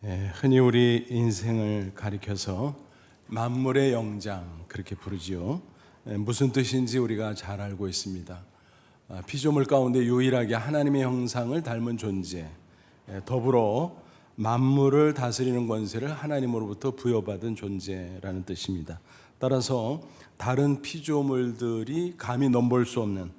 흔히 우리 인생을 가리켜서 만물의 영장 그렇게 부르지요. 무슨 뜻인지 우리가 잘 알고 있습니다. 피조물 가운데 유일하게 하나님의 형상을 닮은 존재, 더불어 만물을 다스리는 권세를 하나님으로부터 부여받은 존재라는 뜻입니다. 따라서 다른 피조물들이 감히 넘볼 수 없는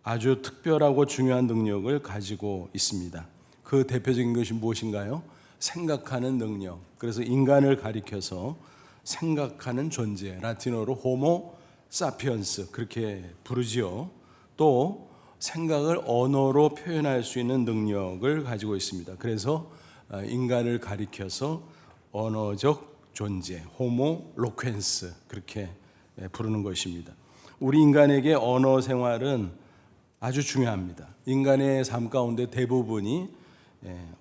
아주 특별하고 중요한 능력을 가지고 있습니다. 그 대표적인 것이 무엇인가요? 생각하는 능력. 그래서 인간을 가리켜서 생각하는 존재, 라틴어로 호모 사피언스 그렇게 부르지요. 또 생각을 언어로 표현할 수 있는 능력을 가지고 있습니다. 그래서 인간을 가리켜서 언어적 존재, 호모 로퀸스 그렇게 부르는 것입니다. 우리 인간에게 언어 생활은 아주 중요합니다. 인간의 삶 가운데 대부분이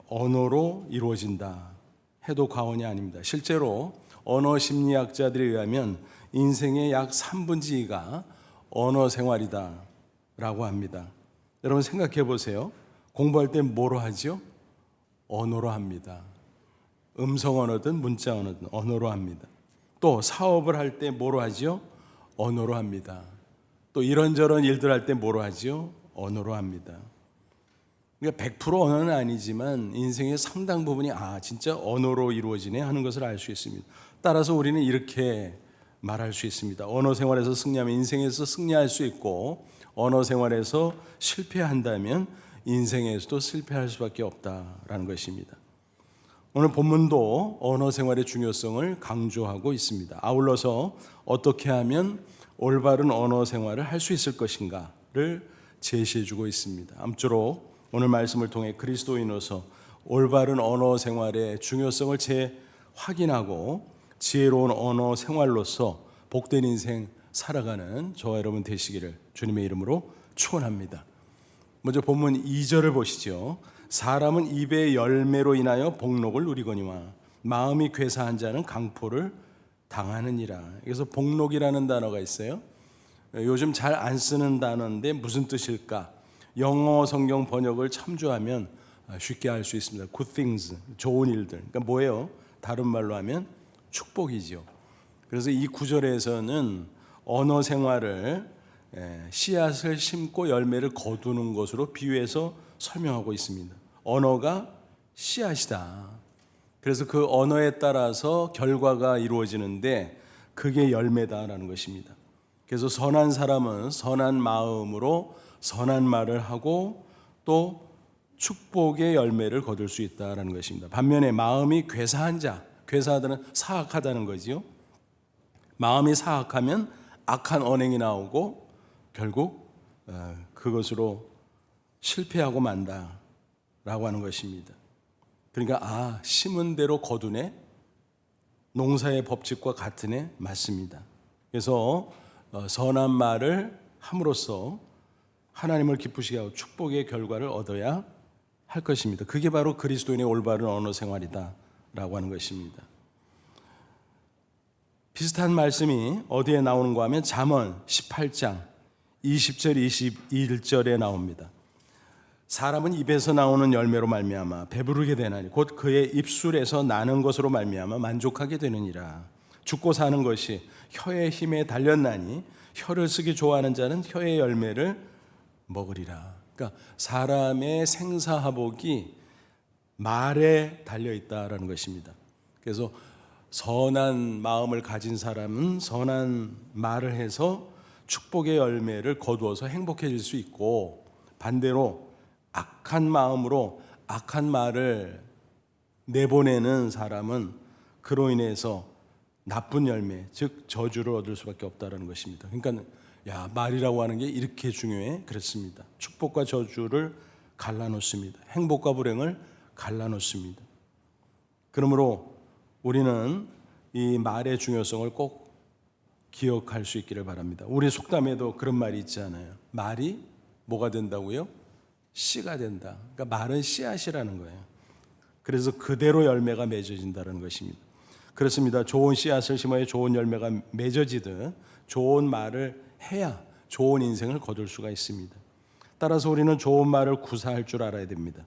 언어로 이루어진다 해도 과언이 아닙니다. 실제로 언어 심리학자들에 의하면 인생의 약 3분의 2가 언어 생활이다 라고 합니다. 여러분 생각해 보세요. 공부할 때 뭐로 하죠? 언어로 합니다. 음성 언어든 문자 언어든 언어로 합니다. 또 사업을 할 때 뭐로 하죠? 언어로 합니다. 또 이런저런 일들 할 때 뭐로 하죠? 언어로 합니다. 그러니까 100% 언어는 아니지만 인생의 상당 부분이 진짜 언어로 이루어지네 하는 것을 알 수 있습니다. 따라서 우리는 이렇게 말할 수 있습니다. 언어 생활에서 승리하면 인생에서 승리할 수 있고, 언어 생활에서 실패한다면 인생에서도 실패할 수밖에 없다라는 것입니다. 오늘 본문도 언어 생활의 중요성을 강조하고 있습니다. 아울러서 어떻게 하면 올바른 언어 생활을 할 수 있을 것인가를 제시해주고 있습니다. 아무쪼록 오늘 말씀을 통해 그리스도인으로서 올바른 언어 생활의 중요성을 재확인하고 지혜로운 언어 생활로서 복된 인생 살아가는 저와 여러분 되시기를 주님의 이름으로 축원합니다. 먼저 본문 2절을 보시죠. 사람은 입의 열매로 인하여 복록을 누리거니와 마음이 괴사한 자는 강포를 당하느니라. 그래서 복록이라는 단어가 있어요. 요즘 잘 안 쓰는 단어인데 무슨 뜻일까? 영어 성경 번역을 참조하면 쉽게 알 수 있습니다. Good things, 좋은 일들. 그러니까 뭐예요? 다른 말로 하면 축복이죠. 그래서 이 구절에서는 언어 생활을 씨앗을 심고 열매를 거두는 것으로 비유해서 설명하고 있습니다. 언어가 씨앗이다. 그래서 그 언어에 따라서 결과가 이루어지는데 그게 열매다라는 것입니다. 그래서 선한 사람은 선한 마음으로 선한 말을 하고 또 축복의 열매를 거둘 수 있다는 것입니다. 반면에 마음이 괴사한 자, 괴사하다는 사악하다는 거지요. 마음이 사악하면 악한 언행이 나오고 결국 그것으로 실패하고 만다라고 하는 것입니다. 그러니까 심은 대로 거두네, 농사의 법칙과 같으네 맞습니다. 그래서 선한 말을 함으로써 하나님을 기쁘시게 하고 축복의 결과를 얻어야 할 것입니다. 그게 바로 그리스도인의 올바른 언어 생활이다라고 하는 것입니다. 비슷한 말씀이 어디에 나오는가 하면 잠언 18장 20절 21절에 나옵니다. 사람은 입에서 나오는 열매로 말미암아 배부르게 되나니 곧 그의 입술에서 나는 것으로 말미암아 만족하게 되느니라. 죽고 사는 것이 혀의 힘에 달렸나니 혀를 쓰기 좋아하는 자는 혀의 열매를 먹으리라. 그러니까 사람의 생사화복이 말에 달려 있다라는 것입니다. 그래서 선한 마음을 가진 사람은 선한 말을 해서 축복의 열매를 거두어서 행복해질 수 있고, 반대로 악한 마음으로 악한 말을 내보내는 사람은 그로 인해서 나쁜 열매, 즉 저주를 얻을 수밖에 없다는 것입니다. 그러니까 말이라고 하는 게 이렇게 중요해? 그렇습니다. 축복과 저주를 갈라놓습니다. 행복과 불행을 갈라놓습니다. 그러므로 우리는 이 말의 중요성을 꼭 기억할 수 있기를 바랍니다. 우리 속담에도 그런 말이 있잖아요. 말이 뭐가 된다고요? 씨가 된다. 그러니까 말은 씨앗이라는 거예요. 그래서 그대로 열매가 맺어진다는 것입니다. 그렇습니다. 좋은 씨앗을 심어야 좋은 열매가 맺어지듯 좋은 말을 해야 좋은 인생을 거둘 수가 있습니다. 따라서 우리는 좋은 말을 구사할 줄 알아야 됩니다.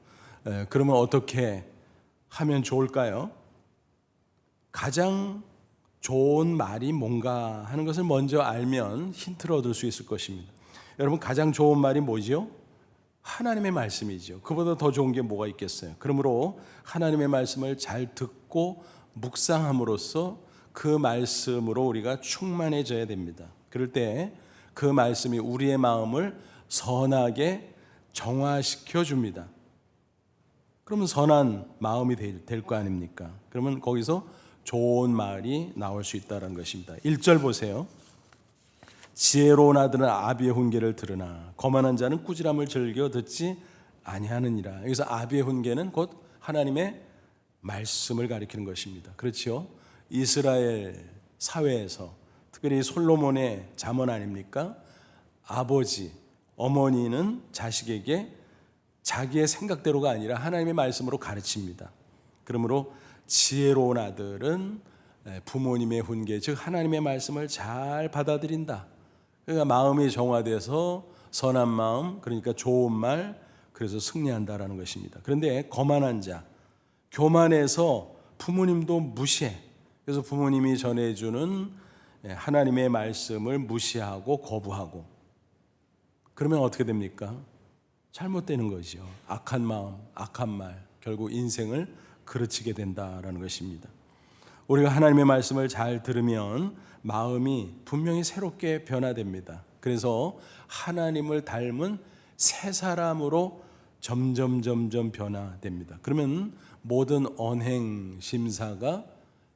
그러면 어떻게 하면 좋을까요? 가장 좋은 말이 뭔가 하는 것을 먼저 알면 힌트를 얻을 수 있을 것입니다. 여러분, 가장 좋은 말이 뭐지요? 하나님의 말씀이죠. 그보다 더 좋은 게 뭐가 있겠어요? 그러므로 하나님의 말씀을 잘 듣고 묵상함으로써 그 말씀으로 우리가 충만해져야 됩니다. 그럴 때 그 말씀이 우리의 마음을 선하게 정화시켜 줍니다. 그러면 선한 마음이 될 거 아닙니까? 그러면 거기서 좋은 말이 나올 수 있다는 것입니다. 1절 보세요. 지혜로운 아들은 아비의 훈계를 들으나 거만한 자는 꾸지람을 즐겨 듣지 아니하느니라. 여기서 아비의 훈계는 곧 하나님의 말씀을 가리키는 것입니다. 그렇죠? 이스라엘 사회에서 특별히 솔로몬의 잠언 아닙니까? 아버지, 어머니는 자식에게 자기의 생각대로가 아니라 하나님의 말씀으로 가르칩니다. 그러므로 지혜로운 아들은 부모님의 훈계, 즉 하나님의 말씀을 잘 받아들인다. 그러니까 마음이 정화돼서 선한 마음, 그러니까 좋은 말, 그래서 승리한다라는 것입니다. 그런데 거만한 자, 교만해서 부모님도 무시해. 그래서 부모님이 전해주는 하나님의 말씀을 무시하고 거부하고, 그러면 어떻게 됩니까? 잘못되는 거죠. 악한 마음, 악한 말, 결국 인생을 그르치게 된다라는 것입니다. 우리가 하나님의 말씀을 잘 들으면 마음이 분명히 새롭게 변화됩니다. 그래서 하나님을 닮은 새 사람으로 점점 변화됩니다. 그러면 모든 언행 심사가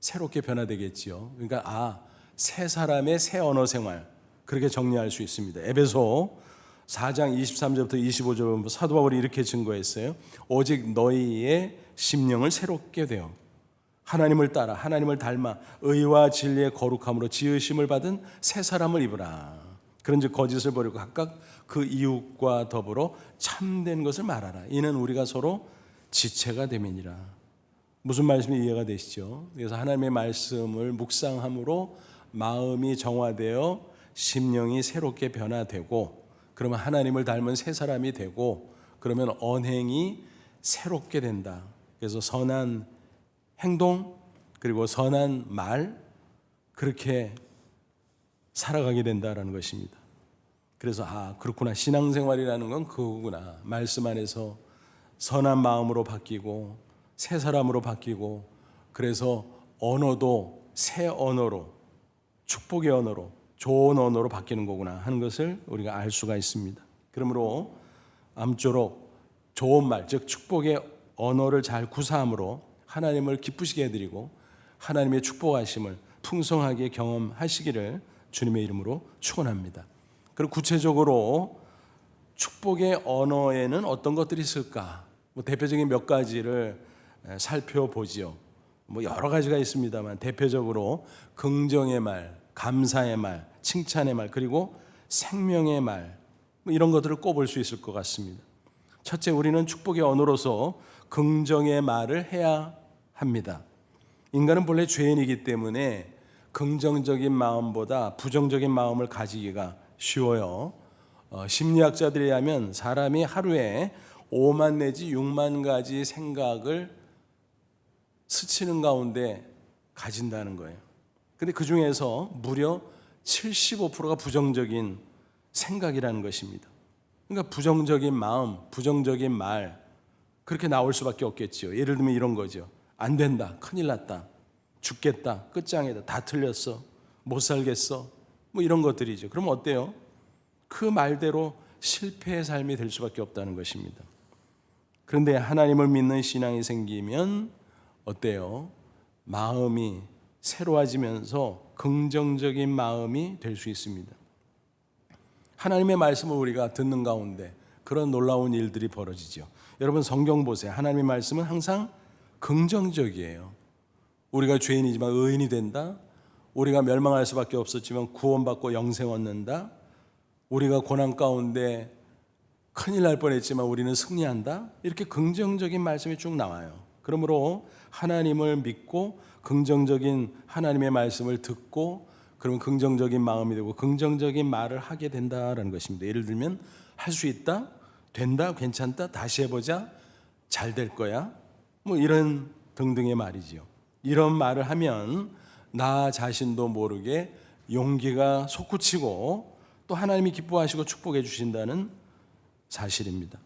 새롭게 변화되겠지요. 그러니까 새 사람의 새 언어 생활, 그렇게 정리할 수 있습니다. 에베소 4장 23절부터 25절 사도 바울이 이렇게 증거했어요. 오직 너희의 심령을 새롭게 되어 하나님을 따라 하나님을 닮아 의와 진리의 거룩함으로 지으심을 받은 새 사람을 입으라. 그런즉 거짓을 버리고 각각 그 이웃과 더불어 참된 것을 말하라. 이는 우리가 서로 지체가 됨이니라. 무슨 말씀이 이해가 되시죠? 그래서 하나님의 말씀을 묵상함으로 마음이 정화되어 심령이 새롭게 변화되고, 그러면 하나님을 닮은 새 사람이 되고, 그러면 언행이 새롭게 된다. 그래서 선한 행동 그리고 선한 말, 그렇게 살아가게 된다라는 것입니다. 그래서 그렇구나, 신앙생활이라는 건 그거구나. 말씀 안에서 선한 마음으로 바뀌고 새 사람으로 바뀌고, 그래서 언어도 새 언어로, 축복의 언어로, 좋은 언어로 바뀌는 거구나 하는 것을 우리가 알 수가 있습니다. 그러므로 암쪼록 좋은 말, 즉 축복의 언어를 잘 구사함으로 하나님을 기쁘시게 해드리고 하나님의 축복하심을 풍성하게 경험하시기를 주님의 이름으로 축원합니다. 그리고 구체적으로 축복의 언어에는 어떤 것들이 있을까? 대표적인 몇 가지를 살펴보지요. 여러 가지가 있습니다만 대표적으로 긍정의 말, 감사의 말, 칭찬의 말, 그리고 생명의 말, 이런 것들을 꼽을 수 있을 것 같습니다. 첫째, 우리는 축복의 언어로서 긍정의 말을 해야 합니다. 인간은 본래 죄인이기 때문에 긍정적인 마음보다 부정적인 마음을 가지기가 쉬워요. 심리학자들에 의하면 사람이 하루에 5만 내지 6만 가지 생각을 스치는 가운데 가진다는 거예요. 근데 그 중에서 무려 75%가 부정적인 생각이라는 것입니다. 그러니까 부정적인 마음, 부정적인 말, 그렇게 나올 수밖에 없겠죠. 예를 들면 이런 거죠. 안 된다, 큰일 났다, 죽겠다, 끝장이다, 다 틀렸어, 못 살겠어, 이런 것들이죠. 그럼 어때요? 그 말대로 실패의 삶이 될 수밖에 없다는 것입니다. 그런데 하나님을 믿는 신앙이 생기면 어때요? 마음이 새로워지면서 긍정적인 마음이 될 수 있습니다. 하나님의 말씀을 우리가 듣는 가운데 그런 놀라운 일들이 벌어지죠. 여러분, 성경 보세요. 하나님의 말씀은 항상 긍정적이에요. 우리가 죄인이지만 의인이 된다. 우리가 멸망할 수밖에 없었지만 구원받고 영생 얻는다. 우리가 고난 가운데 큰일 날 뻔했지만 우리는 승리한다. 이렇게 긍정적인 말씀이 쭉 나와요. 그러므로 하나님을 믿고 긍정적인 하나님의 말씀을 듣고, 그러면 긍정적인 마음이 되고 긍정적인 말을 하게 된다라는 것입니다. 예를 들면 할 수 있다, 된다, 괜찮다, 다시 해보자, 잘 될 거야, 이런 등등의 말이지요. 이런 말을 하면 나 자신도 모르게 용기가 솟구치고 또 하나님이 기뻐하시고 축복해 주신다는 사실입니다.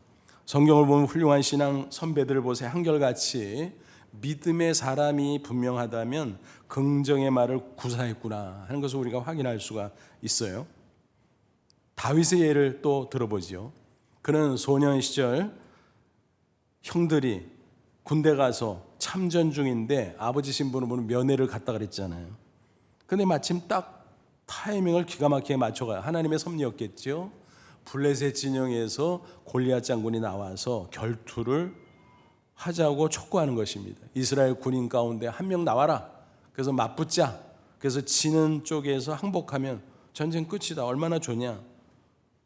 성경을 보면 훌륭한 신앙 선배들을 보세요. 한결같이 믿음의 사람이 분명하다면 긍정의 말을 구사했구나 하는 것을 우리가 확인할 수가 있어요. 다윗의 예를 또 들어보죠. 그는 소년 시절 형들이 군대 가서 참전 중인데 아버지 신분으로 면회를 갔다 그랬잖아요. 근데 마침 딱 타이밍을 기가 막히게 맞춰가요. 하나님의 섭리였겠죠. 블레셋 진영에서 골리앗 장군이 나와서 결투를 하자고 촉구하는 것입니다. 이스라엘 군인 가운데 한 명 나와라. 그래서 맞붙자. 그래서 지는 쪽에서 항복하면 전쟁 끝이다. 얼마나 좋냐.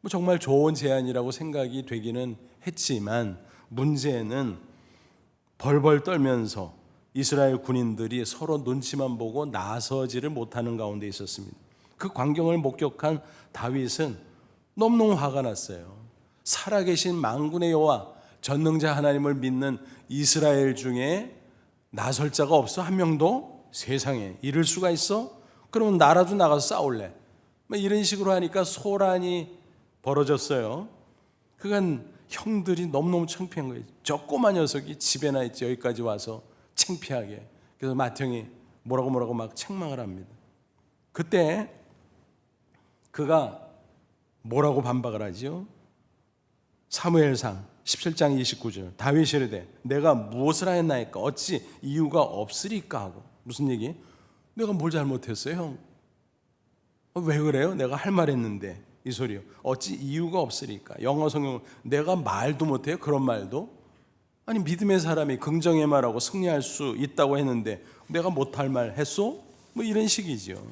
정말 좋은 제안이라고 생각이 되기는 했지만 문제는 벌벌 떨면서 이스라엘 군인들이 서로 눈치만 보고 나서지를 못하는 가운데 있었습니다. 그 광경을 목격한 다윗은 너무너무 화가 났어요. 살아계신 만군의 여호와 전능자 하나님을 믿는 이스라엘 중에 나설 자가 없어? 한 명도? 세상에 이럴 수가 있어? 그러면 나라도 나가서 싸울래? 이런 식으로 하니까 소란이 벌어졌어요. 그간 형들이 너무너무 창피한 거예요. 저 꼬마 녀석이 집에나 있지 여기까지 와서 창피하게. 그래서 맏형이 뭐라고 막 책망을 합니다. 그때 그가 뭐라고 반박을 하죠? 사무엘상 17장 29절 다윗이 이르되 내가 무엇을 하였나이까 어찌 이유가 없으리까 하고. 무슨 얘기? 내가 뭘 잘못했어요 형? 왜 그래요? 내가 할 말 했는데. 이 소리요. 어찌 이유가 없으리까. 영어 성경은 내가 말도 못해요? 그런 말도? 아니 믿음의 사람이 긍정의 말하고 승리할 수 있다고 했는데 내가 못할 말 했소? 이런 식이죠.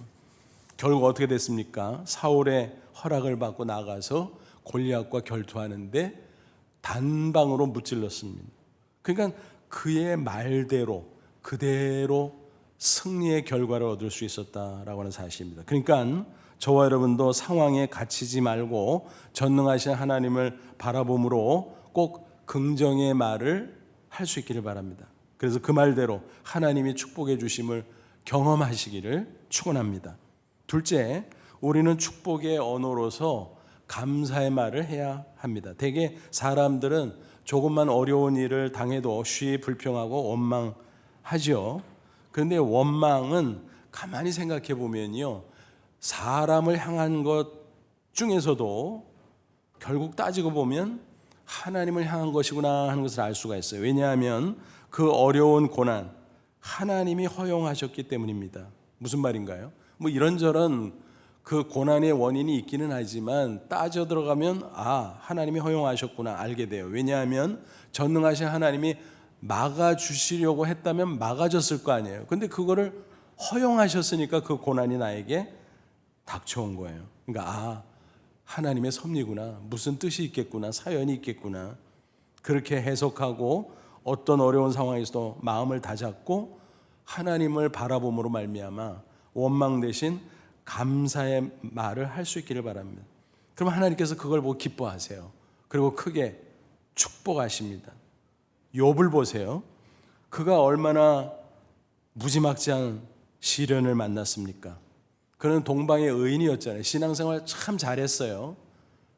결국 어떻게 됐습니까? 사울의 허락을 받고 나가서 골리앗과 결투하는데 단방으로 무찔렀습니다. 그러니까 그의 말대로 그대로 승리의 결과를 얻을 수 있었다라고 하는 사실입니다. 그러니까 저와 여러분도 상황에 갇히지 말고 전능하신 하나님을 바라봄으로 꼭 긍정의 말을 할 수 있기를 바랍니다. 그래서 그 말대로 하나님이 축복해 주심을 경험하시기를 축원합니다. 둘째, 우리는 축복의 언어로서 감사의 말을 해야 합니다. 대개 사람들은 조금만 어려운 일을 당해도 쉬이 불평하고 원망하죠. 그런데 원망은 가만히 생각해 보면요, 사람을 향한 것 중에서도 결국 따지고 보면 하나님을 향한 것이구나 하는 것을 알 수가 있어요. 왜냐하면 그 어려운 고난 하나님이 허용하셨기 때문입니다. 무슨 말인가요? 이런저런 그 고난의 원인이 있기는 하지만 따져 들어가면 하나님이 허용하셨구나 알게 돼요. 왜냐하면 전능하신 하나님이 막아주시려고 했다면 막아줬을 거 아니에요. 근데 그거를 허용하셨으니까 그 고난이 나에게 닥쳐온 거예요. 그러니까 하나님의 섭리구나, 무슨 뜻이 있겠구나, 사연이 있겠구나, 그렇게 해석하고 어떤 어려운 상황에서도 마음을 다잡고 하나님을 바라봄으로 말미암아 원망 대신 감사의 말을 할 수 있기를 바랍니다. 그럼 하나님께서 그걸 보고 기뻐하세요. 그리고 크게 축복하십니다. 욥을 보세요. 그가 얼마나 무지막지한 시련을 만났습니까? 그는 동방의 의인이었잖아요. 신앙생활 참 잘했어요.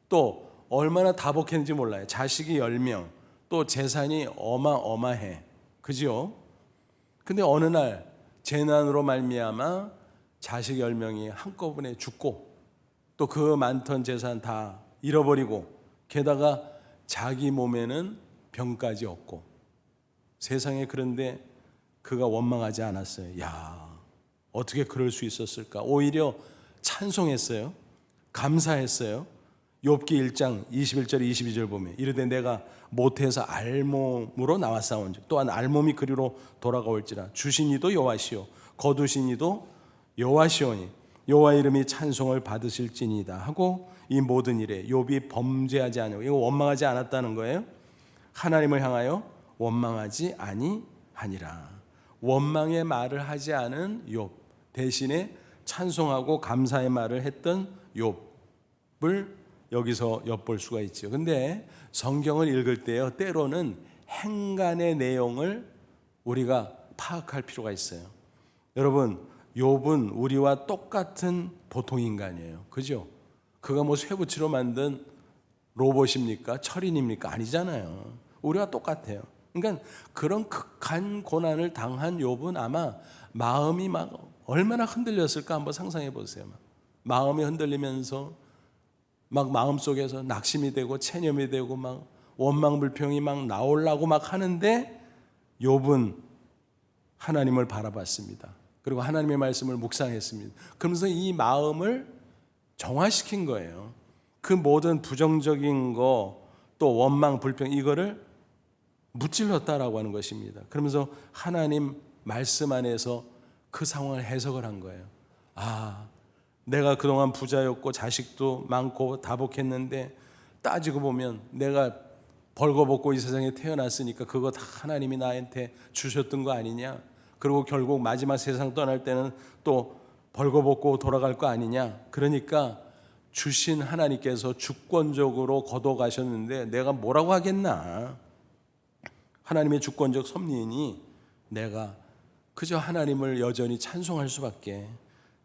또 얼마나 다복했는지 몰라요. 자식이 10명, 또 재산이 어마어마해. 그죠? 근데 어느 날 재난으로 말미암아 자식 10명이 한꺼번에 죽고 또 그 많던 재산 다 잃어버리고 게다가 자기 몸에는 병까지 없고 세상에. 그런데 그가 원망하지 않았어요. 어떻게 그럴 수 있었을까? 오히려 찬송했어요. 감사했어요. 욥기 1장 21절 22절 보면 이르되 내가 모태에서 알몸으로 나왔사온즉 또한 알몸이 그리로 돌아가올지라 주신 이도 여호와시오 거두신 이도 여호와시오니 여호와 이름이 찬송을 받으실지니이다 하고 이 모든 일에 욥이 범죄하지 아니하고, 이거 원망하지 않았다는 거예요. 하나님을 향하여 원망하지 아니하니라. 원망의 말을 하지 않은 욥 대신에 찬송하고 감사의 말을 했던 욥을 여기서 엿볼 수가 있죠. 근데 성경을 읽을 때요, 때로는 행간의 내용을 우리가 파악할 필요가 있어요. 여러분, 욥은 우리와 똑같은 보통 인간이에요. 그죠? 그가 뭐 쇠붙이로 만든 로봇입니까? 철인입니까? 아니잖아요. 우리와 똑같아요. 그러니까 그런 극한 고난을 당한 욥은 아마 마음이 막 얼마나 흔들렸을까 한번 상상해 보세요. 마음이 흔들리면서 막 마음속에서 낙심이 되고 체념이 되고 막 원망불평이 막 나오려고 막 하는데 욥은 하나님을 바라봤습니다. 그리고 하나님의 말씀을 묵상했습니다. 그러면서 이 마음을 정화시킨 거예요. 그 모든 부정적인 거, 또 원망, 불평 이거를 무찔렀다라고 하는 것입니다. 그러면서 하나님 말씀 안에서 그 상황을 해석을 한 거예요. 아, 내가 그동안 부자였고 자식도 많고 다복했는데 따지고 보면 내가 벌거벗고 이 세상에 태어났으니까 그거 다 하나님이 나한테 주셨던 거 아니냐. 그리고 결국 마지막 세상 떠날 때는 또 벌거벗고 돌아갈 거 아니냐. 그러니까 주신 하나님께서 주권적으로 걷어가셨는데 내가 뭐라고 하겠나. 하나님의 주권적 섭리이니 내가 그저 하나님을 여전히 찬송할 수밖에,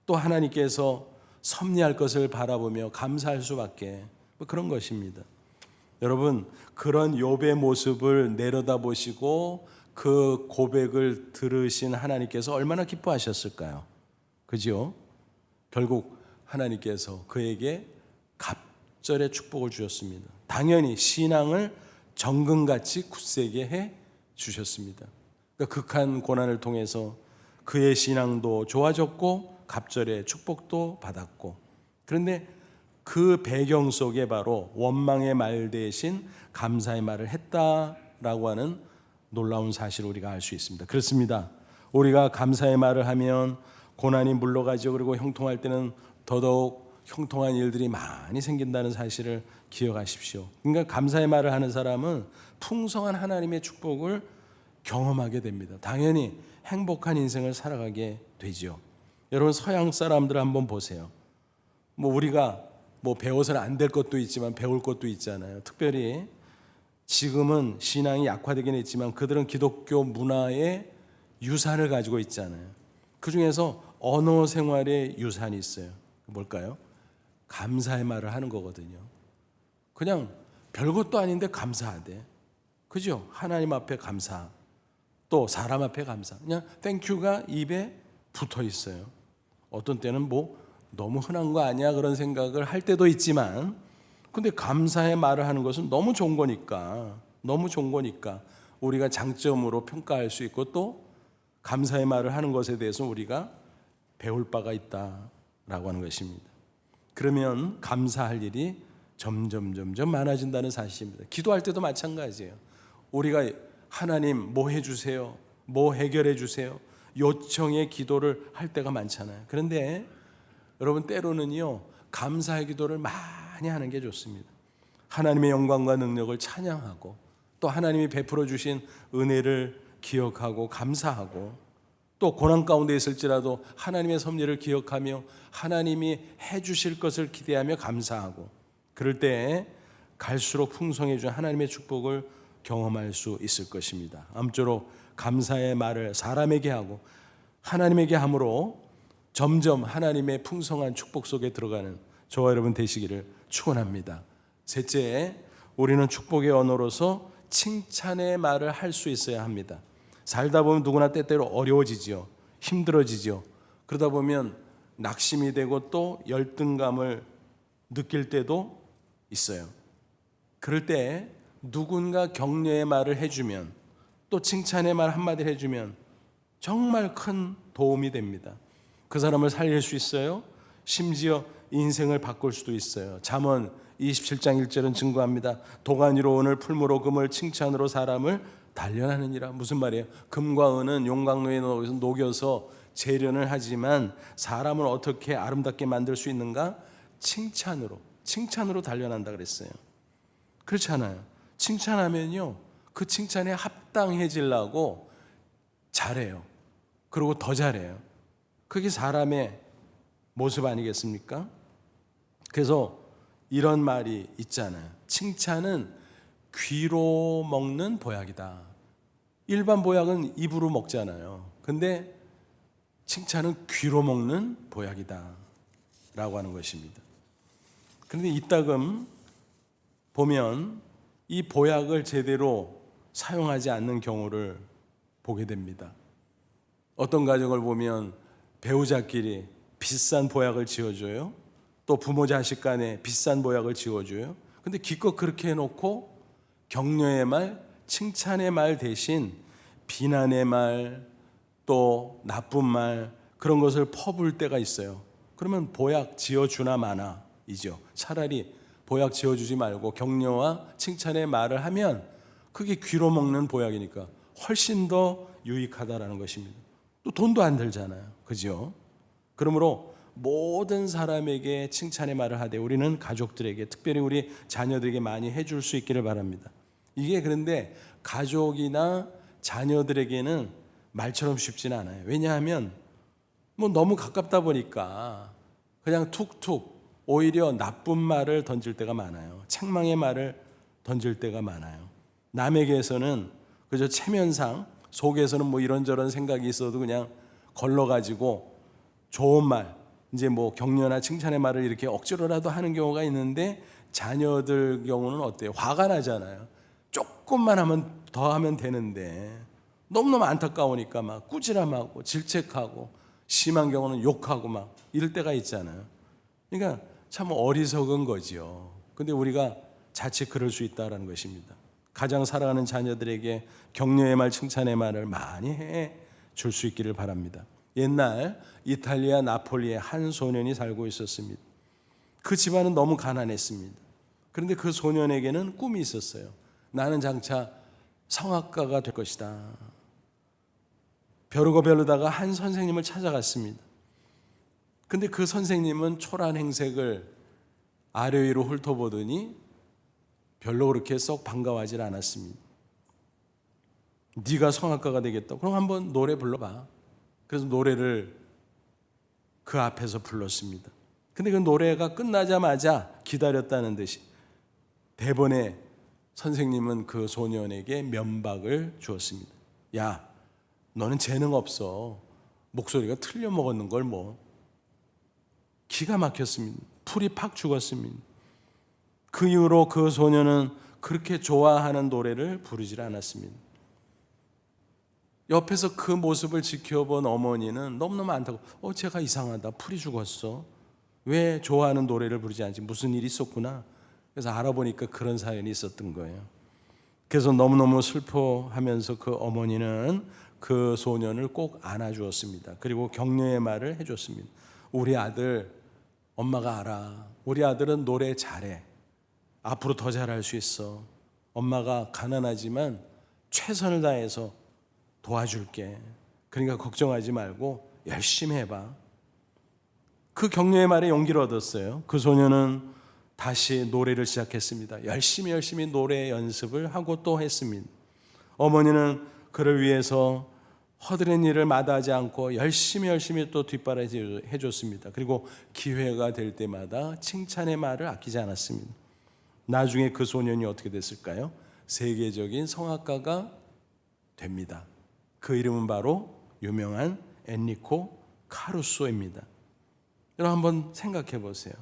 또 하나님께서 섭리할 것을 바라보며 감사할 수밖에, 그런 것입니다. 여러분, 그런 욥의 모습을 내려다보시고 그 고백을 들으신 하나님께서 얼마나 기뻐하셨을까요? 그죠? 결국 하나님께서 그에게 갑절의 축복을 주셨습니다. 당연히 신앙을 정금같이 굳세게 해 주셨습니다. 그러니까 극한 고난을 통해서 그의 신앙도 좋아졌고 갑절의 축복도 받았고, 그런데 그 배경 속에 바로 원망의 말 대신 감사의 말을 했다라고 하는 놀라운 사실을 우리가 알 수 있습니다. 그렇습니다. 우리가 감사의 말을 하면 고난이 물러가죠. 그리고 형통할 때는 더더욱 형통한 일들이 많이 생긴다는 사실을 기억하십시오. 그러니까 감사의 말을 하는 사람은 풍성한 하나님의 축복을 경험하게 됩니다. 당연히 행복한 인생을 살아가게 되죠. 여러분, 서양 사람들 한번 보세요. 뭐 우리가 뭐 배워서는 안 될 것도 있지만 배울 것도 있잖아요. 특별히 지금은 신앙이 약화되긴 했지만 그들은 기독교 문화의 유산을 가지고 있잖아요. 그 중에서 언어 생활의 유산이 있어요. 뭘까요? 감사의 말을 하는 거거든요. 그냥 별것도 아닌데 감사하대. 그죠? 하나님 앞에 감사, 또 사람 앞에 감사. 그냥 땡큐가 입에 붙어 있어요. 어떤 때는 뭐 너무 흔한 거 아니야 그런 생각을 할 때도 있지만, 근데 감사의 말을 하는 것은 너무 좋은 거니까 우리가 장점으로 평가할 수 있고, 또 감사의 말을 하는 것에 대해서 우리가 배울 바가 있다라고 하는 것입니다. 그러면 감사할 일이 점점 많아진다는 사실입니다. 기도할 때도 마찬가지예요. 우리가 하나님 뭐 해주세요, 뭐 해결해 주세요, 요청의 기도를 할 때가 많잖아요. 그런데 여러분, 때로는요 감사의 기도를 많이 하는 게 좋습니다. 하나님의 영광과 능력을 찬양하고, 또 하나님이 베풀어 주신 은혜를 기억하고 감사하고, 또 고난 가운데 있을지라도 하나님의 섭리를 기억하며 하나님이 해주실 것을 기대하며 감사하고, 그럴 때 갈수록 풍성해진 하나님의 축복을 경험할 수 있을 것입니다. 아무쪼록 감사의 말을 사람에게 하고 하나님에게 함으로 점점 하나님의 풍성한 축복 속에 들어가는 저와 여러분 되시기를 축원합니다. 셋째, 우리는 축복의 언어로서 칭찬의 말을 할 수 있어야 합니다. 살다 보면 누구나 때때로 어려워지죠. 힘들어지죠. 그러다 보면 낙심이 되고 또 열등감을 느낄 때도 있어요. 그럴 때 누군가 격려의 말을 해주면, 또 칭찬의 말 한마디를 해주면 정말 큰 도움이 됩니다. 그 사람을 살릴 수 있어요. 심지어 인생을 바꿀 수도 있어요. 잠언 27장 1절은 증거합니다. 도가니로 은을, 풀무로 금을, 칭찬으로 사람을 단련하느니라. 무슨 말이에요? 금과 은은 용광로에 녹여서 재련을 하지만 사람을 어떻게 아름답게 만들 수 있는가? 칭찬으로 단련한다 그랬어요. 그렇잖아요. 칭찬하면요 그 칭찬에 합당해지려고 잘해요. 그리고 더 잘해요. 그게 사람의 모습 아니겠습니까? 그래서 이런 말이 있잖아요. 칭찬은 귀로 먹는 보약이다. 일반 보약은 입으로 먹잖아요. 근데 칭찬은 귀로 먹는 보약이다 라고 하는 것입니다. 그런데 이따금 보면 이 보약을 제대로 사용하지 않는 경우를 보게 됩니다. 어떤 가정을 보면 배우자끼리 비싼 보약을 지어줘요. 또 부모 자식 간에 비싼 보약을 지어줘요. 근데 기껏 그렇게 해놓고 격려의 말, 칭찬의 말 대신 비난의 말, 또 나쁜 말, 그런 것을 퍼부을 때가 있어요. 그러면 보약 지어주나 마나 이죠. 차라리 보약 지어주지 말고 격려와 칭찬의 말을 하면 그게 귀로 먹는 보약이니까 훨씬 더 유익하다라는 것입니다. 또 돈도 안 들잖아요. 그죠? 그러므로 모든 사람에게 칭찬의 말을 하되 우리는 가족들에게, 특별히 우리 자녀들에게 많이 해줄 수 있기를 바랍니다. 이게 그런데 가족이나 자녀들에게는 말처럼 쉽지는 않아요. 왜냐하면 뭐 너무 가깝다 보니까 그냥 툭툭 오히려 나쁜 말을 던질 때가 많아요. 책망의 말을 던질 때가 많아요. 남에게서는 그저 체면상 속에서는 뭐 이런저런 생각이 있어도 그냥 걸러가지고 좋은 말, 이제 뭐 격려나 칭찬의 말을 이렇게 억지로라도 하는 경우가 있는데 자녀들 경우는 어때요? 화가 나잖아요. 조금만 하면 더 하면 되는데 너무너무 안타까우니까 막 꾸지람하고 질책하고 심한 경우는 욕하고 막 이럴 때가 있잖아요. 그러니까 참 어리석은 거지요. 근데 우리가 자칫 그럴 수 있다는 것입니다. 가장 사랑하는 자녀들에게 격려의 말, 칭찬의 말을 많이 해 줄 수 있기를 바랍니다. 옛날 이탈리아 나폴리에 한 소년이 살고 있었습니다. 그 집안은 너무 가난했습니다. 그런데 그 소년에게는 꿈이 있었어요. 나는 장차 성악가가 될 것이다. 벼르고 벼르다가 한 선생님을 찾아갔습니다. 근데 그 선생님은 초란 행색을 아래 위로 훑어보더니 별로 그렇게 썩 반가워하지 않았습니다. 네가 성악가가 되겠다. 그럼 한번 노래 불러봐. 그래서 노래를 그 앞에서 불렀습니다. 근데 그 노래가 끝나자마자 기다렸다는 듯이 대번에 선생님은 그 소년에게 면박을 주었습니다. 야, 너는 재능 없어. 목소리가 틀려 먹었는 걸 뭐. 기가 막혔습니다. 풀이 팍 죽었습니다. 그 이후로 그 소년은 그렇게 좋아하는 노래를 부르질 않았습니다. 옆에서 그 모습을 지켜본 어머니는 너무너무 안타고 제가 이상하다. 풀이 죽었어. 왜 좋아하는 노래를 부르지 않지? 무슨 일이 있었구나. 그래서 알아보니까 그런 사연이 있었던 거예요. 그래서 너무너무 슬퍼하면서 그 어머니는 그 소년을 꼭 안아주었습니다. 그리고 격려의 말을 해줬습니다. 우리 아들, 엄마가 알아. 우리 아들은 노래 잘해. 앞으로 더 잘할 수 있어. 엄마가 가난하지만 최선을 다해서 도와줄게. 그러니까 걱정하지 말고 열심히 해봐. 그 격려의 말에 용기를 얻었어요. 그 소년은 다시 노래를 시작했습니다. 열심히 노래 연습을 하고 또 했습니다. 어머니는 그를 위해서 허드렛 일을 마다하지 않고 열심히 또 뒷바라지 해줬습니다. 그리고 기회가 될 때마다 칭찬의 말을 아끼지 않았습니다. 나중에 그 소년이 어떻게 됐을까요? 세계적인 성악가가 됩니다. 그 이름은 바로 유명한 엔리코 카루소입니다. 여러분 한번 생각해 보세요.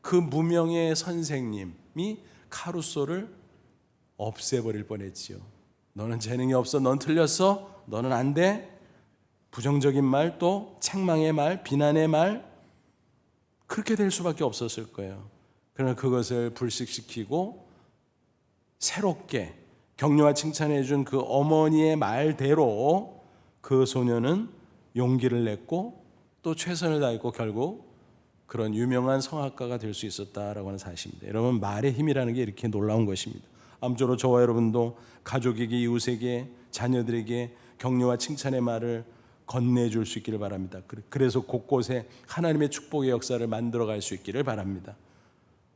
그 무명의 선생님이 카루소를 없애버릴 뻔했지요. 너는 재능이 없어. 넌 틀렸어. 너는 안 돼. 부정적인 말, 또 책망의 말, 비난의 말, 그렇게 될 수밖에 없었을 거예요. 그러나 그것을 불식시키고 새롭게 격려와 칭찬해 준 그 어머니의 말대로 그 소년은 용기를 냈고 또 최선을 다했고 결국 그런 유명한 성악가가 될 수 있었다라고 하는 사실입니다. 여러분, 말의 힘이라는 게 이렇게 놀라운 것입니다. 아무쪼록 저와 여러분도 가족에게, 이웃에게, 자녀들에게 격려와 칭찬의 말을 건네줄 수 있기를 바랍니다. 그래서 곳곳에 하나님의 축복의 역사를 만들어갈 수 있기를 바랍니다.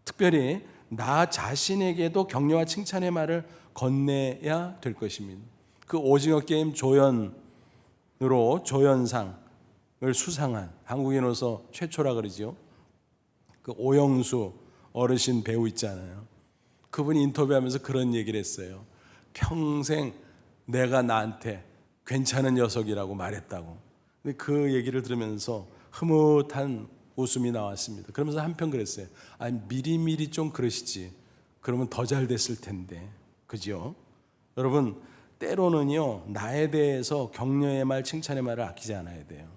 특별히 나 자신에게도 격려와 칭찬의 말을 건네야 될 것입니다. 그 오징어 게임 조연으로 조연상을 수상한 한국인으로서 최초라 그러죠. 그 오영수 어르신 배우 있잖아요. 그분이 인터뷰하면서 그런 얘기를 했어요. 평생 내가 나한테 괜찮은 녀석이라고 말했다고. 근데 그 얘기를 들으면서 흐뭇한 웃음이 나왔습니다. 그러면서 한편 그랬어요. 아니, 미리미리 좀 그러시지. 그러면 더 잘 됐을 텐데. 그죠? 여러분, 때로는요, 나에 대해서 격려의 말, 칭찬의 말을 아끼지 않아야 돼요.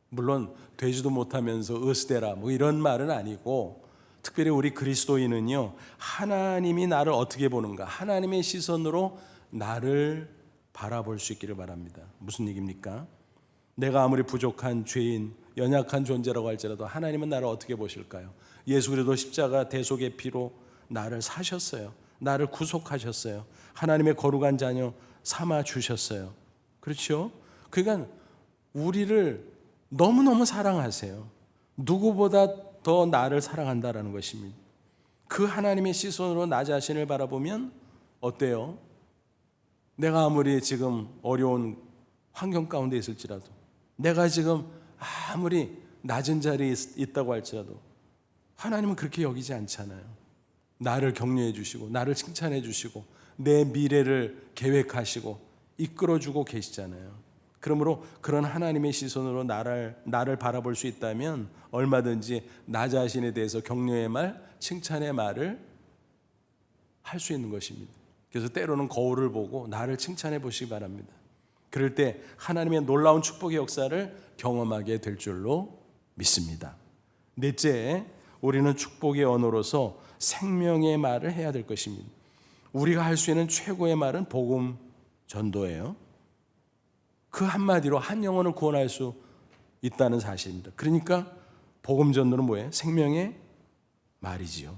물론 되지도 못하면서 으스대라 뭐 이런 말은 아니고, 특별히 우리 그리스도인은요, 하나님이 나를 어떻게 보는가, 하나님의 시선으로 나를 바라볼 수 있기를 바랍니다. 무슨 얘기입니까? 내가 아무리 부족한 죄인, 연약한 존재라고 할지라도 하나님은 나를 어떻게 보실까요? 예수 그리스도 십자가 대속의 피로 나를 사셨어요. 나를 구속하셨어요. 하나님의 거룩한 자녀 삼아 주셨어요. 그렇죠? 그러니까 우리를 너무너무 사랑하세요. 누구보다 더 나를 사랑한다라는 것입니다. 그 하나님의 시선으로 나 자신을 바라보면 어때요? 내가 아무리 지금 어려운 환경 가운데 있을지라도, 내가 지금 아무리 낮은 자리에 있다고 할지라도 하나님은 그렇게 여기지 않잖아요. 나를 격려해 주시고 나를 칭찬해 주시고 내 미래를 계획하시고 이끌어주고 계시잖아요. 그러므로 그런 하나님의 시선으로 나를 바라볼 수 있다면 얼마든지 나 자신에 대해서 격려의 말, 칭찬의 말을 할 수 있는 것입니다. 그래서 때로는 거울을 보고 나를 칭찬해 보시기 바랍니다. 그럴 때 하나님의 놀라운 축복의 역사를 경험하게 될 줄로 믿습니다. 넷째, 우리는 축복의 언어로서 생명의 말을 해야 될 것입니다. 우리가 할 수 있는 최고의 말은 복음 전도예요. 그 한마디로 한 영혼을 구원할 수 있다는 사실입니다. 그러니까 복음 전도는 뭐예요? 생명의 말이지요.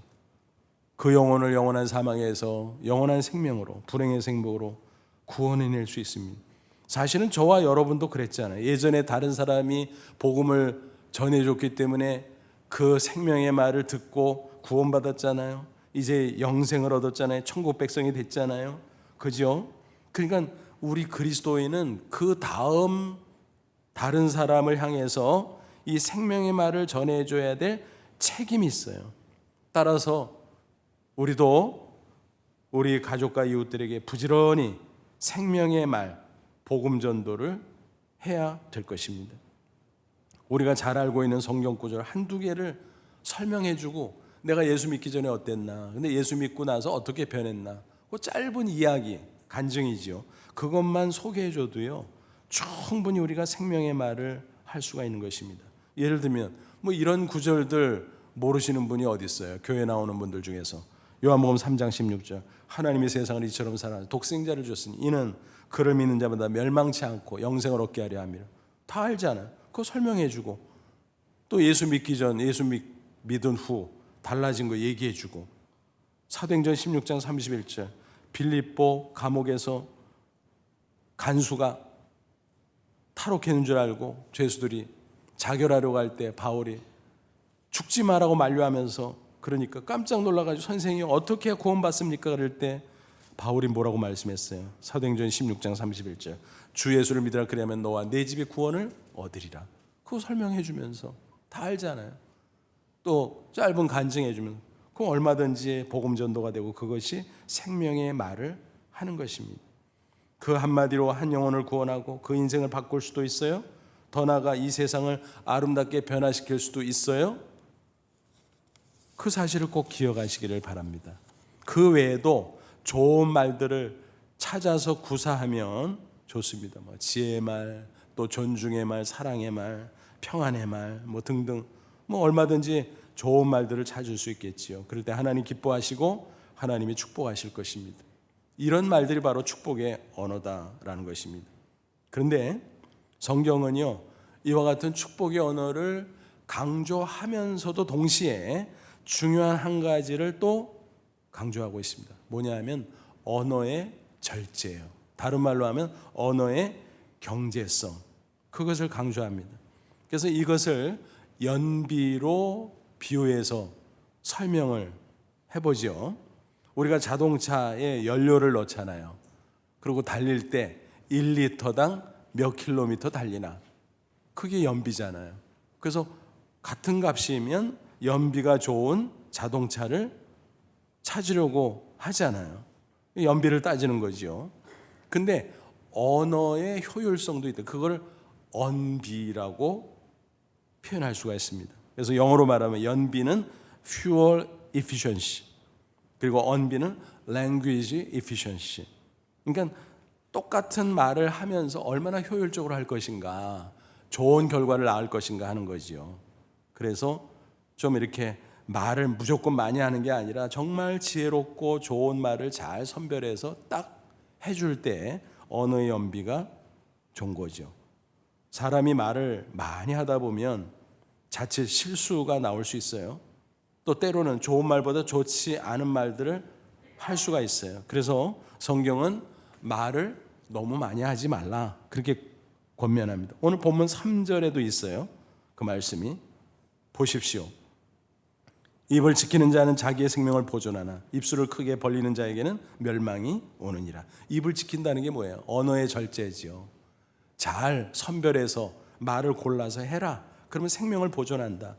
그 영혼을 영원한 사망에서 영원한 생명으로, 불행의 생복으로 구원해낼 수 있습니다. 사실은 저와 여러분도 그랬잖아요. 예전에 다른 사람이 복음을 전해줬기 때문에 그 생명의 말을 듣고 구원받았잖아요. 이제 영생을 얻었잖아요. 천국 백성이 됐잖아요. 그죠? 그러니까 우리 그리스도인은 그 다음 다른 사람을 향해서 이 생명의 말을 전해줘야 될 책임이 있어요. 따라서 우리도 우리 가족과 이웃들에게 부지런히 생명의 말, 복음 전도를 해야 될 것입니다. 우리가 잘 알고 있는 성경 구절 한두 개를 설명해주고 내가 예수 믿기 전에 어땠나, 근데 예수 믿고 나서 어떻게 변했나, 그 짧은 이야기, 간증이지요. 그것만 소개해줘도요, 충분히 우리가 생명의 말을 할 수가 있는 것입니다. 예를 들면 뭐 이런 구절들 모르시는 분이 어디 있어요? 교회 나오는 분들 중에서 요한복음 3장 16절, 하나님이 세상을 이처럼 사랑하사 독생자를 줬으니 이는 그를 믿는 자마다 멸망치 않고 영생을 얻게 하려 함이라. 다 알잖아요. 그거 설명해주고, 또 예수 믿기 전, 예수 믿은 후 달라진 거 얘기해주고, 사도행전 16장 31절, 빌립보 감옥에서 간수가 탈옥했는 줄 알고 죄수들이 자결하려고 할 때 바울이 죽지 마라고 만류하면서, 그러니까 깜짝 놀라가지고 선생님 어떻게 구원받습니까? 그럴 때 바울이 뭐라고 말씀했어요? 사도행전 16장 31절, 주 예수를 믿으라 그러면 너와 내 집이 구원을 얻으리라. 그거 설명해 주면서 다 알잖아요. 또 짧은 간증해 주면 그럼 얼마든지 복음 전도가 되고 그것이 생명의 말을 하는 것입니다. 그 한마디로 한 영혼을 구원하고 그 인생을 바꿀 수도 있어요. 더 나아가 이 세상을 아름답게 변화시킬 수도 있어요. 그 사실을 꼭 기억하시기를 바랍니다. 그 외에도 좋은 말들을 찾아서 구사하면 좋습니다. 뭐 지혜의 말, 또 존중의 말, 사랑의 말, 평안의 말, 뭐 등등, 뭐 얼마든지 좋은 말들을 찾을 수 있겠지요. 그럴 때 하나님 기뻐하시고 하나님이 축복하실 것입니다. 이런 말들이 바로 축복의 언어다라는 것입니다. 그런데 성경은요, 이와 같은 축복의 언어를 강조하면서도 동시에 중요한 한 가지를 또 강조하고 있습니다. 뭐냐 하면 언어의 절제예요. 다른 말로 하면 언어의 경제성, 그것을 강조합니다. 그래서 이것을 연비로 비유해서 설명을 해보죠. 우리가 자동차에 연료를 넣잖아요. 그리고 달릴 때 1리터당 몇 킬로미터 달리나, 그게 연비잖아요. 그래서 같은 값이면 연비가 좋은 자동차를 찾으려고 하잖아요. 연비를 따지는 거죠. 근데 언어의 효율성도 있다. 그걸 언비라고 표현할 수가 있습니다. 그래서 영어로 말하면 연비는 fuel efficiency, 그리고 언비는 language efficiency. 그러니까 똑같은 말을 하면서 얼마나 효율적으로 할 것인가, 좋은 결과를 낳을 것인가 하는 거지요. 그래서 좀 이렇게 말을 무조건 많이 하는 게 아니라 정말 지혜롭고 좋은 말을 잘 선별해서 딱 해줄 때 언어의 연비가 좋은 거죠. 사람이 말을 많이 하다 보면 자칫 실수가 나올 수 있어요. 또 때로는 좋은 말보다 좋지 않은 말들을 할 수가 있어요. 그래서 성경은 말을 너무 많이 하지 말라, 그렇게 권면합니다. 오늘 본문 3절에도 있어요. 그 말씀이 보십시오. 입을 지키는 자는 자기의 생명을 보존하나 입술을 크게 벌리는 자에게는 멸망이 오느니라. 입을 지킨다는 게 뭐예요? 언어의 절제지요. 잘 선별해서 말을 골라서 해라. 그러면 생명을 보존한다.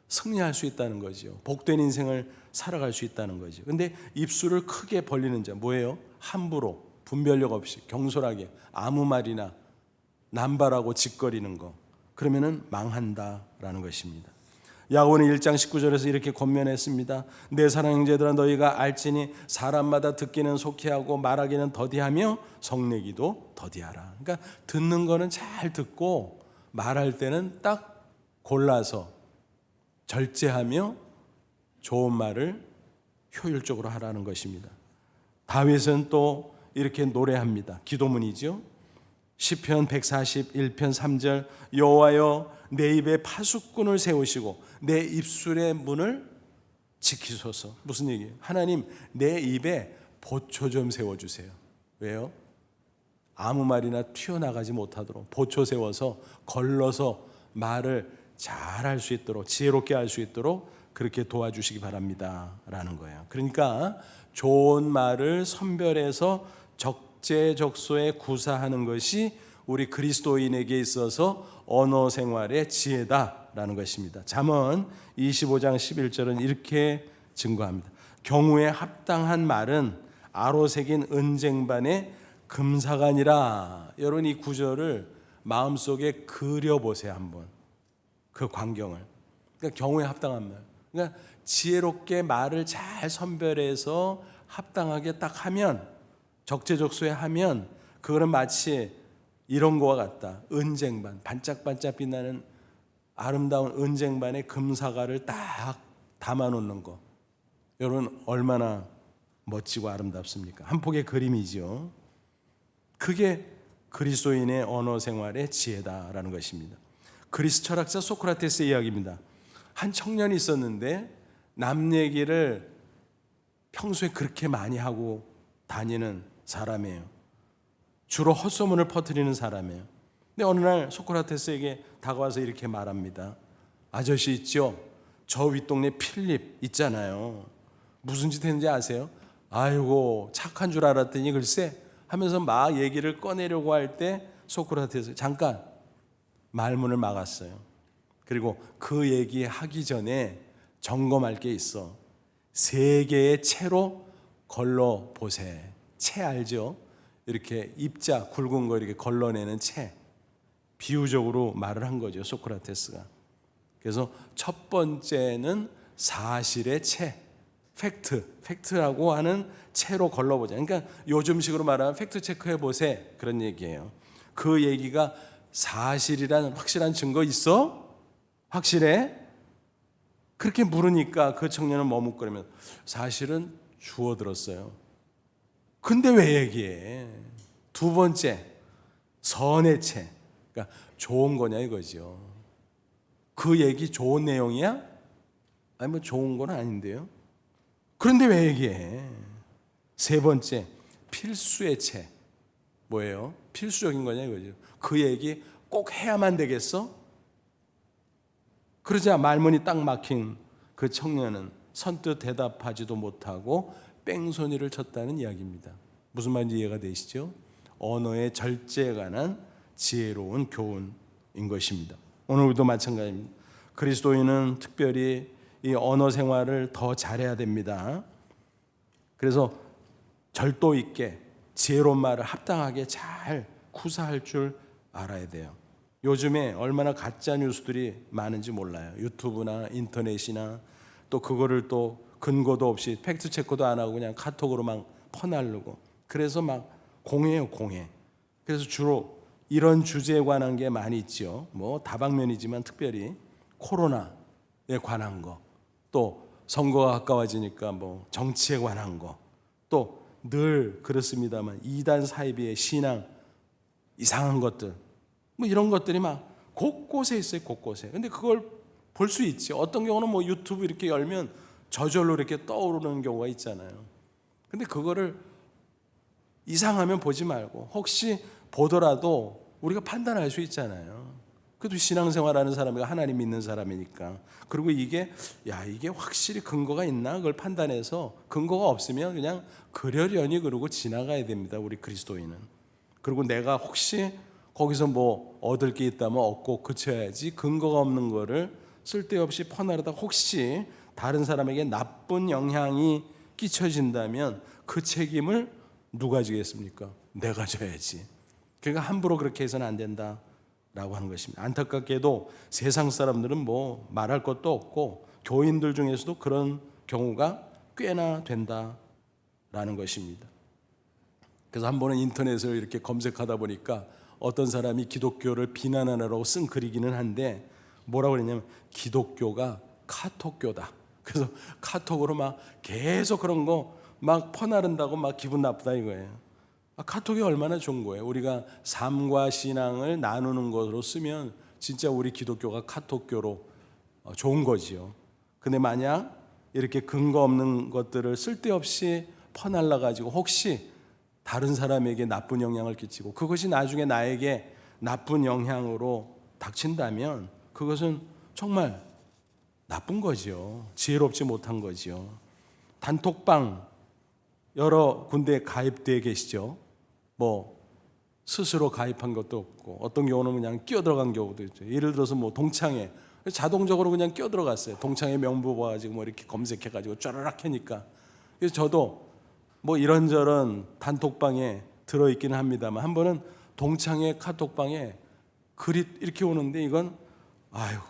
승리할 수 있다는 거죠. 복된 인생을 살아갈 수 있다는 거죠. 근데 입술을 크게 벌리는 자 뭐예요? 함부로 분별력 없이 경솔하게 아무 말이나 남발하고 짓거리는 거, 그러면은 망한다라는 것입니다. 야고보는 1장 19절에서 이렇게 권면했습니다. 내 사랑 형제들아, 너희가 알지니 사람마다 듣기는 속히하고 말하기는 더디하며 성내기도 더디하라. 그러니까 듣는 거는 잘 듣고 말할 때는 딱 골라서 절제하며 좋은 말을 효율적으로 하라는 것입니다. 다윗은 또 이렇게 노래합니다. 기도문이죠. 시편 141편 3절, 여호와여 내 입에 파수꾼을 세우시고 내 입술의 문을 지키소서. 무슨 얘기예요? 하나님, 내 입에 보초 좀 세워주세요. 왜요? 아무 말이나 튀어나가지 못하도록 보초 세워서 걸러서 말을 잘 할 수 있도록, 지혜롭게 할 수 있도록 그렇게 도와주시기 바랍니다 라는 거예요. 그러니까 좋은 말을 선별해서 적재적소에 구사하는 것이 우리 그리스도인에게 있어서 언어 생활의 지혜다라는 것입니다. 잠언 25장 11절은 이렇게 증거합니다. 경우에 합당한 말은 아로새긴 은쟁반의 금사간이라. 여러분, 이 구절을 마음속에 그려보세요. 한번 그 광경을. 그러니까 경우에 합당한 말, 그러니까 지혜롭게 말을 잘 선별해서 합당하게 딱 하면, 적재적소에 하면 그거는 마치 이런 거와 같다. 은쟁반, 반짝반짝 빛나는 아름다운 은쟁반의 금사과를 딱 담아놓는 거. 여러분, 얼마나 멋지고 아름답습니까? 한 폭의 그림이죠. 그게 그리스도인의 언어 생활의 지혜다라는 것입니다. 그리스 철학자 소크라테스의 이야기입니다. 한 청년이 있었는데 남 얘기를 평소에 그렇게 많이 하고 다니는 사람이에요. 주로 헛소문을 퍼뜨리는 사람이에요. 근데 어느 날 소크라테스에게 다가와서 이렇게 말합니다. 아저씨 있죠? 저 윗동네 필립 있잖아요. 무슨 짓 했는지 아세요? 아이고, 착한 줄 알았더니 글쎄 하면서 막 얘기를 꺼내려고 할 때 소크라테스 잠깐 말문을 막았어요. 그리고 그 얘기하기 전에 점검할 게 있어. 3개의 채로 걸러보세. 채 알죠? 이렇게 입자 굵은 거 이렇게 걸러내는 채. 비유적으로 말을 한 거죠, 소크라테스가. 그래서 첫 번째는 사실의 채, 팩트라고 하는 채로 걸러보자. 그러니까 요즘식으로 말하면 팩트 체크해보세, 그런 얘기예요. 그 얘기가 사실이라는 확실한 증거 있어? 확실해? 그렇게 물으니까 그 청년은 머뭇거리면 사실은 주워들었어요. 근데 왜 얘기해? 두 번째, 선의 채. 그러니까 좋은 거냐 이거죠. 그 얘기 좋은 내용이야? 아니 뭐 좋은 건 아닌데요. 그런데 왜 얘기해? 세 번째, 필수의 채. 뭐예요? 필수적인 거냐 이거죠. 그 얘기 꼭 해야만 되겠어? 그러자 말문이 딱 막힌 그 청년은 선뜻 대답하지도 못하고 뺑소니를 쳤다는 이야기입니다. 무슨 말인지 이해가 되시죠? 언어의 절제에 관한 지혜로운 교훈인 것입니다. 오늘 우리도 마찬가지입니다. 그리스도인은 특별히 이 언어 생활을 더 잘해야 됩니다. 그래서 절도 있게 지혜로운 말을 합당하게 잘 구사할 줄 알아야 돼요. 요즘에 얼마나 가짜 뉴스들이 많은지 몰라요. 유튜브나 인터넷이나 또 그거를 또 근거도 없이 팩트 체크도 안 하고 그냥 카톡으로 막 퍼날르고, 그래서 막 공해요, 공해. 그래서 주로 이런 주제에 관한 게 많이 있죠. 뭐 다방면이지만 특별히 코로나에 관한 거, 또 선거가 가까워지니까 뭐 정치에 관한 거, 또 늘 그렇습니다만 이단 사이비의 신앙 이상한 것들, 뭐 이런 것들이 막 곳곳에 있어요, 곳곳에. 근데 그걸 볼 수 있지. 어떤 경우는 뭐 유튜브 이렇게 열면 저절로 이렇게 떠오르는 경우가 있잖아요. 근데 그거를 이상하면 보지 말고, 혹시 보더라도 우리가 판단할 수 있잖아요. 그래도 신앙생활하는 사람이 하나님 믿는 사람이니까. 그리고 이게 확실히 근거가 있나 그걸 판단해서, 근거가 없으면 그냥 그러려니 그러고 지나가야 됩니다, 우리 그리스도인은. 그리고 내가 혹시 거기서 뭐 얻을 게 있다면 얻고 그쳐야지, 근거가 없는 거를 쓸데없이 퍼나르다 혹시 다른 사람에게 나쁜 영향이 끼쳐진다면 그 책임을 누가 지겠습니까? 내가 져야지. 그러니까 함부로 그렇게 해서는 안 된다라고 하는 것입니다. 안타깝게도 세상 사람들은 뭐 말할 것도 없고 교인들 중에서도 그런 경우가 꽤나 된다라는 것입니다. 그래서 한 번은 인터넷을 이렇게 검색하다 보니까 어떤 사람이 기독교를 비난하느라고 쓴 글이기는 한데, 뭐라고 그랬냐면 기독교가 카톡교다. 그래서 카톡으로 막 계속 그런 거 막 퍼나른다고 막 기분 나쁘다 이거예요. 카톡이 얼마나 좋은 거예요. 우리가 삶과 신앙을 나누는 것으로 쓰면 진짜 우리 기독교가 카톡교로 좋은 거지요. 근데 만약 이렇게 근거 없는 것들을 쓸데없이 퍼날라 가지고 혹시 다른 사람에게 나쁜 영향을 끼치고 그것이 나중에 나에게 나쁜 영향으로 닥친다면 그것은 정말 나쁜 거죠. 지혜롭지 못한 거죠. 단톡방 여러 군데에 가입되어 계시죠. 뭐 스스로 가입한 것도 없고 어떤 경우는 그냥 끼어들어간 경우도 있죠. 예를 들어서 뭐 동창회 자동적으로 그냥 끼어들어갔어요. 동창회 명부 봐가지고 뭐 이렇게 검색해가지고 쫘라락 하니까. 그래서 저도 뭐 이런저런 단톡방에 들어있기는 합니다만, 한 번은 동창회 카톡방에 글이 이렇게 오는데 이건 아이고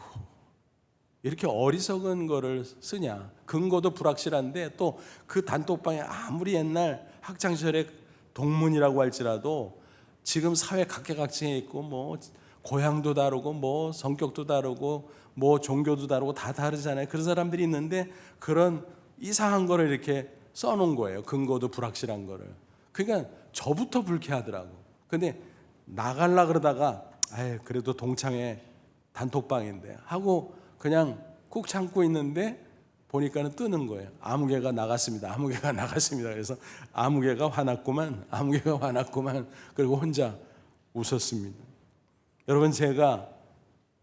이렇게 어리석은 거를 쓰냐. 근거도 불확실한데 또 그 단톡방에 아무리 옛날 학창시절에 동문이라고 할지라도 지금 사회 각계각층에 있고 뭐 고향도 다르고 뭐 성격도 다르고 뭐 종교도 다르고 다 다르잖아요. 그런 사람들이 있는데 그런 이상한 거를 이렇게 써놓은 거예요. 근거도 불확실한 거를. 그러니까 저부터 불쾌하더라고. 근데 나갈라 그러다가 그래도 동창회 단톡방인데 하고 그냥 꾹 참고 있는데 보니까는 뜨는 거예요. 아무개가 나갔습니다. 아무개가 나갔습니다. 그래서 아무개가 화났구만. 아무개가 화났구만. 그리고 혼자 웃었습니다. 여러분, 제가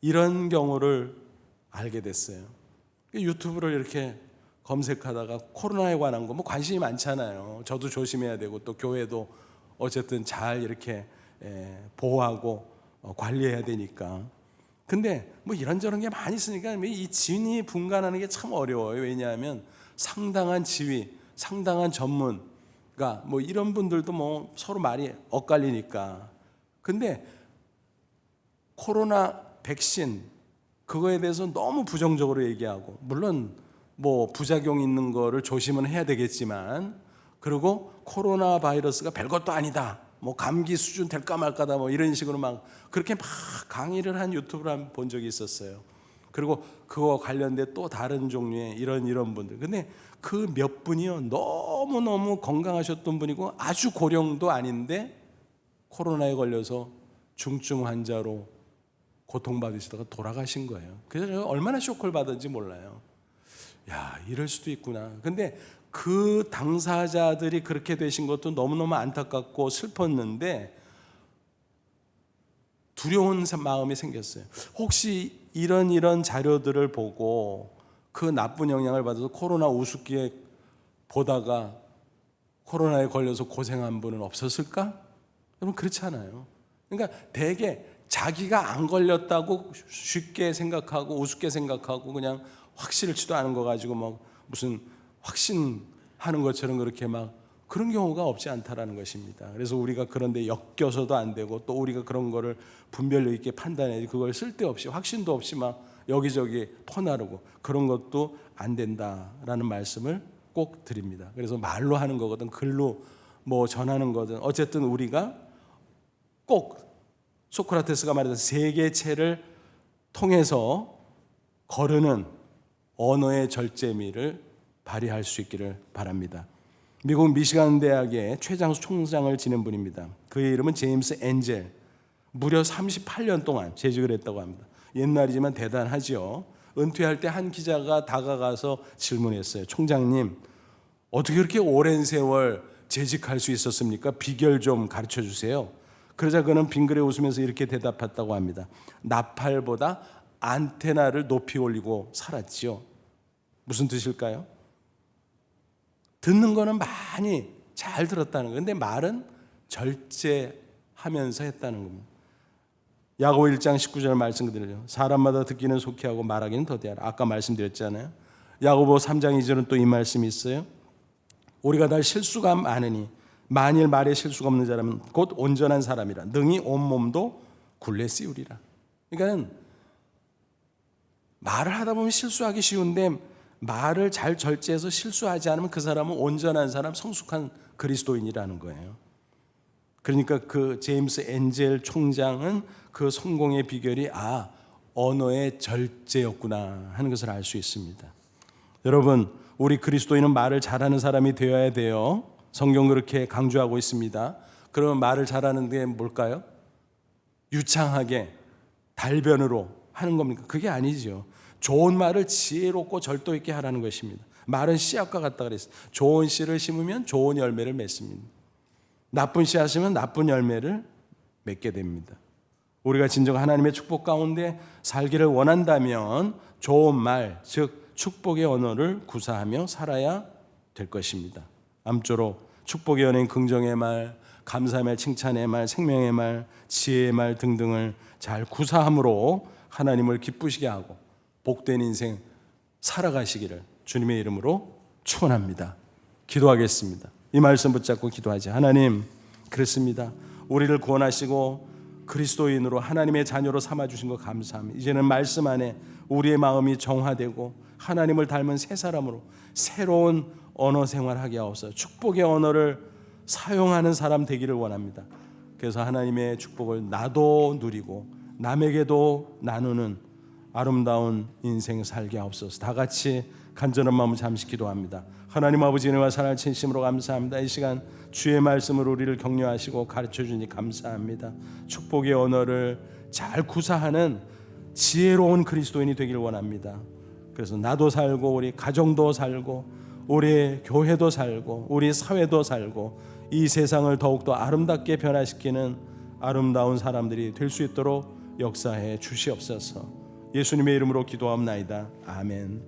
이런 경우를 알게 됐어요. 유튜브를 이렇게 검색하다가 코로나에 관한 거 뭐 관심이 많잖아요. 저도 조심해야 되고 또 교회도 어쨌든 잘 이렇게 보호하고 관리해야 되니까. 근데 뭐 이런저런 게 많이 있으니까 이 진위 분간하는 게 참 어려워요. 왜냐하면 상당한 지위, 상당한 전문가 뭐 이런 분들도 뭐 서로 말이 엇갈리니까. 근데 코로나 백신 그거에 대해서 너무 부정적으로 얘기하고, 물론 뭐 부작용 있는 거를 조심은 해야 되겠지만, 그리고 코로나 바이러스가 별것도 아니다, 뭐 감기 수준 될까 말까다, 뭐 이런 식으로 막 그렇게 막 강의를 한 유튜브를 한번 본 적이 있었어요. 그리고 그거 관련된 또 다른 종류의 이런 분들. 근데 그 몇 분이요 너무너무 건강하셨던 분이고 아주 고령도 아닌데 코로나에 걸려서 중증 환자로 고통받으시다가 돌아가신 거예요. 그래서 제가 얼마나 쇼크를 받은지 몰라요. 야, 이럴 수도 있구나. 근데 그 당사자들이 그렇게 되신 것도 너무너무 안타깝고 슬펐는데 두려운 마음이 생겼어요. 혹시 이런 자료들을 보고 그 나쁜 영향을 받아서 코로나 우습게 보다가 코로나에 걸려서 고생한 분은 없었을까? 여러분, 그렇잖아요. 그러니까 대개 자기가 안 걸렸다고 쉽게 생각하고 우습게 생각하고 그냥 확실치도 않은 거 가지고 막 무슨 확신하는 것처럼 그렇게 막 그런 경우가 없지 않다라는 것입니다. 그래서 우리가 그런데 엮여서도 안 되고 또 우리가 그런 거를 분별력 있게 판단해 그걸 쓸데없이 확신도 없이 막 여기저기 퍼나르고 그런 것도 안 된다라는 말씀을 꼭 드립니다. 그래서 말로 하는 거거든 글로 뭐 전하는 거든 어쨌든 우리가 꼭 소크라테스가 말했던 세계체를 통해서 거르는 언어의 절제미를 발휘할 수 있기를 바랍니다. 미국 미시간 대학의 최장수 총장을 지낸 분입니다. 그의 이름은 제임스 엔젤. 무려 38년 동안 재직을 했다고 합니다. 옛날이지만 대단하죠. 은퇴할 때 한 기자가 다가가서 질문했어요. 총장님, 어떻게 그렇게 오랜 세월 재직할 수 있었습니까? 비결 좀 가르쳐 주세요. 그러자 그는 빙그레 웃으면서 이렇게 대답했다고 합니다. 나팔보다 안테나를 높이 올리고 살았지요. 무슨 뜻일까요? 듣는 거는 많이 잘 들었다는 거예요. 근데 말은 절제하면서 했다는 겁니다. 야고보 1장 19절 말씀 그대로요. 사람마다 듣기는 속히 하고 말하기는 더디하라. 아까 말씀드렸잖아요. 야고보 3장 2절은 또 이 말씀이 있어요. 우리가 다 실수가 많으니 만일 말에 실수가 없는 사람은 곧 온전한 사람이라 능히 온몸도 굴레 씌우리라. 그러니까 말을 하다 보면 실수하기 쉬운데 말을 잘 절제해서 실수하지 않으면 그 사람은 온전한 사람, 성숙한 그리스도인이라는 거예요. 그러니까 그 제임스 엔젤 총장은 그 성공의 비결이 언어의 절제였구나 하는 것을 알 수 있습니다. 여러분, 우리 그리스도인은 말을 잘하는 사람이 되어야 돼요. 성경 그렇게 강조하고 있습니다. 그러면 말을 잘하는 게 뭘까요? 유창하게 달변으로 하는 겁니까? 그게 아니죠. 좋은 말을 지혜롭고 절도 있게 하라는 것입니다. 말은 씨앗과 같다 그랬어요. 좋은 씨를 심으면 좋은 열매를 맺습니다. 나쁜 씨앗이면 나쁜 열매를 맺게 됩니다. 우리가 진정 하나님의 축복 가운데 살기를 원한다면 좋은 말, 즉 축복의 언어를 구사하며 살아야 될 것입니다. 아무쪼록 축복의 언어인 긍정의 말, 감사의 말, 칭찬의 말, 생명의 말, 지혜의 말 등등을 잘 구사함으로 하나님을 기쁘시게 하고 복된 인생 살아가시기를 주님의 이름으로 축원합니다. 기도하겠습니다. 이 말씀 붙잡고 기도하자. 하나님, 그렇습니다. 우리를 구원하시고 그리스도인으로 하나님의 자녀로 삼아주신 것 감사합니다. 이제는 말씀 안에 우리의 마음이 정화되고 하나님을 닮은 새 사람으로 새로운 언어 생활하게 하옵소서. 축복의 언어를 사용하는 사람 되기를 원합니다. 그래서 하나님의 축복을 나도 누리고 남에게도 나누는 아름다운 인생 살게 하옵소서. 다 같이 간절한 마음을 잠시 기도합니다. 하나님 아버지 은혜와 사랑을 진심으로 감사합니다. 이 시간 주의 말씀으로 우리를 격려하시고 가르쳐 주니 감사합니다. 축복의 언어를 잘 구사하는 지혜로운 그리스도인이 되길 원합니다. 그래서 나도 살고 우리 가정도 살고 우리 교회도 살고 우리 사회도 살고 이 세상을 더욱더 아름답게 변화시키는 아름다운 사람들이 될 수 있도록 역사해 주시옵소서. 예수님의 이름으로 기도하옵나이다. 아멘.